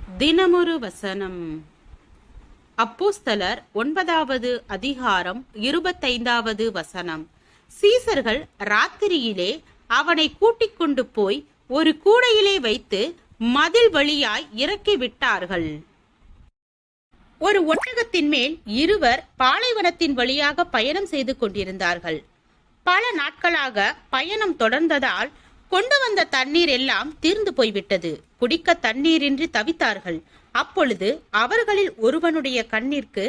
தினமொரு வசனம். அப்போஸ்தலர் 9வது அதிகாரம் 25வது வசனம். சீசர்கள் ராத்திரியிலே அவனை கூட்டிக் கொண்டு போய் ஒரு கூடையிலே வைத்து மதில் வழியாய் இறக்கி விட்டார்கள். ஒரு ஒட்டகத்தின் மேல் இருவர் பாலைவனத்தின் வழியாக பயணம் செய்து கொண்டிருந்தார்கள். பல நாட்களாக பயணம் தொடர்ந்ததால் கொண்டு வந்த தண்ணீர் எல்லாம் தீர்ந்து போய்விட்டது. குடிக்க தண்ணீரின்றி தவித்தார்கள். அப்பொழுது அவர்களில் ஒருவனுடைய கண்ணிற்கு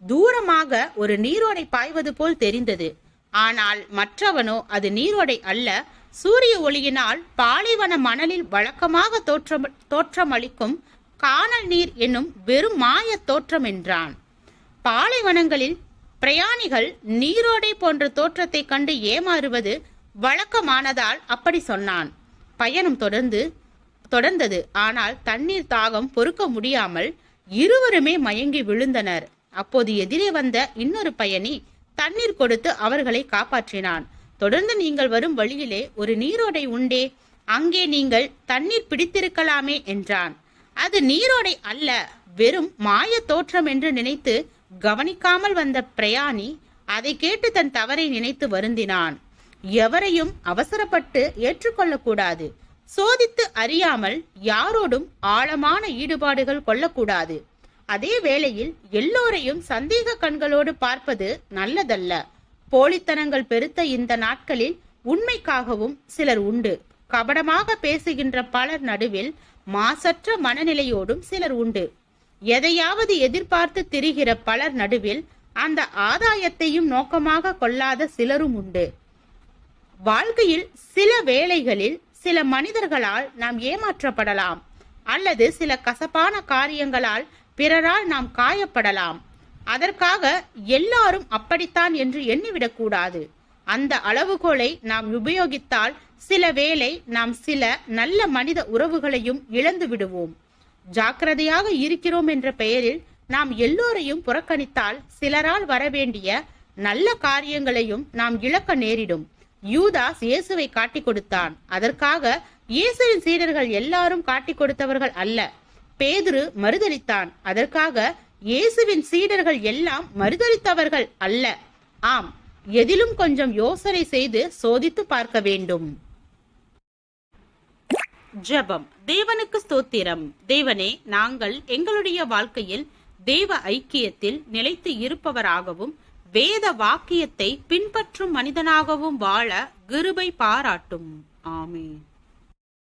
தூரமாக ஒரு நீரோடை பாய்வது போல் தெரிந்தது. ஆனால் மற்றவனோ அது நீரோடை அல்ல, சூரிய ஒளியினால் பாலைவன மணலில் வழக்கமாக தோற்றமளிக்கும் கானல் நீர் என்னும் வெறும் மாய தோற்றம் என்றான். பாலைவனங்களில் பிரயாணிகள் நீரோடை போன்ற தோற்றத்தை கண்டு ஏமாறுவது வழக்கமானதால் அப்படி சொன்னான். பயணம் தொடர்ந்தது. ஆனால் தண்ணீர் தாகம் பொறுக்க முடியாமல் இருவருமே மயங்கி விழுந்தனர். அப்போது எதிரே வந்த இன்னொரு பயணி தண்ணீர் கொடுத்து அவர்களை காப்பாற்றினான். தொடர்ந்து நீங்கள் வரும் வழியிலே ஒரு நீரோடை உண்டே, அங்கே நீங்கள் தண்ணீர் பிடித்திருக்கலாமே என்றான். அது நீரோடை அல்ல, வெறும் மாய தோற்றம் என்று நினைத்து கவனிக்காமல் வந்த பிரயாணி அதை கேட்டு தன் தவறை நினைத்து வருந்தினான். எவரையும் அவசரப்பட்டு ஏற்றுக்கொள்ளக்கூடாது. சோதித்து அறியாமல் யாரோடும் ஆழமான ஈடுபாடுகள் கொள்ளக்கூடாது. அதே வேளையில் எல்லோரையும் சந்தேக கண்களோடு பார்ப்பது நல்லதல்ல. போலித்தனங்கள் பெருத்த இந்த நாட்களில் உண்மைக்காகவும் சிலர் உண்டு. கபடமாக பேசுகின்ற பலர் நடுவில் மாசற்ற மனநிலையோடும் சிலர் உண்டு. எதையாவது எதிர்பார்த்து திரிகிற பலர் நடுவில் அந்த ஆதாயத்தையும் நோக்கமாக கொள்ளாத சிலரும் உண்டு. வாழ்க்கையில் சில வேளைகளில் சில மனிதர்களால் நாம் ஏமாற்றப்படலாம், அல்லது சில கசப்பான காரியங்களால் பிறரால் நாம் காயப்படலாம். அதற்காக எல்லாரும் அப்படித்தான் என்று எண்ணிவிடக்கூடாது. அந்த அளவுகோலை நாம் உபயோகித்தால் சில வேளை நாம் சில நல்ல மனித உறவுகளையும் இழந்து விடுவோம். ஜாக்கிரதையாக இருக்கிறோம் என்ற பெயரில் நாம் எல்லோரையும் புறக்கணித்தால் சிலரால் வரவேண்டிய நல்ல காரியங்களையும் நாம் இழக்க நேரிடும். யூதாஸ் இயேசுவை காட்டிக் கொடுத்தான். அதற்காக இயேசுவின் சீடர்கள் எல்லாரும் காட்டிக் கொடுத்தவர்கள் அல்ல. பேதுரு மறுதலித்தான். அதற்காக இயேசுவின் சீடர்கள் எல்லாம் மறுதலித்தவர்கள் அல்ல. ஆம், எதிலும் கொஞ்சம் யோசனை செய்து சோதித்து பார்க்க வேண்டும். ஜெபம். தேவனுக்கு ஸ்தோத்திரம். தேவனே, நாங்கள் எங்களுடைய வாழ்க்கையில் தேவ ஐக்கியத்தில் நிலைத்து இருப்பவராகவும் வேத வாக்கியத்தை பின்பற்றும் மனிதனாகவும் வாழ கிருபை பாராட்டும். ஆமென்.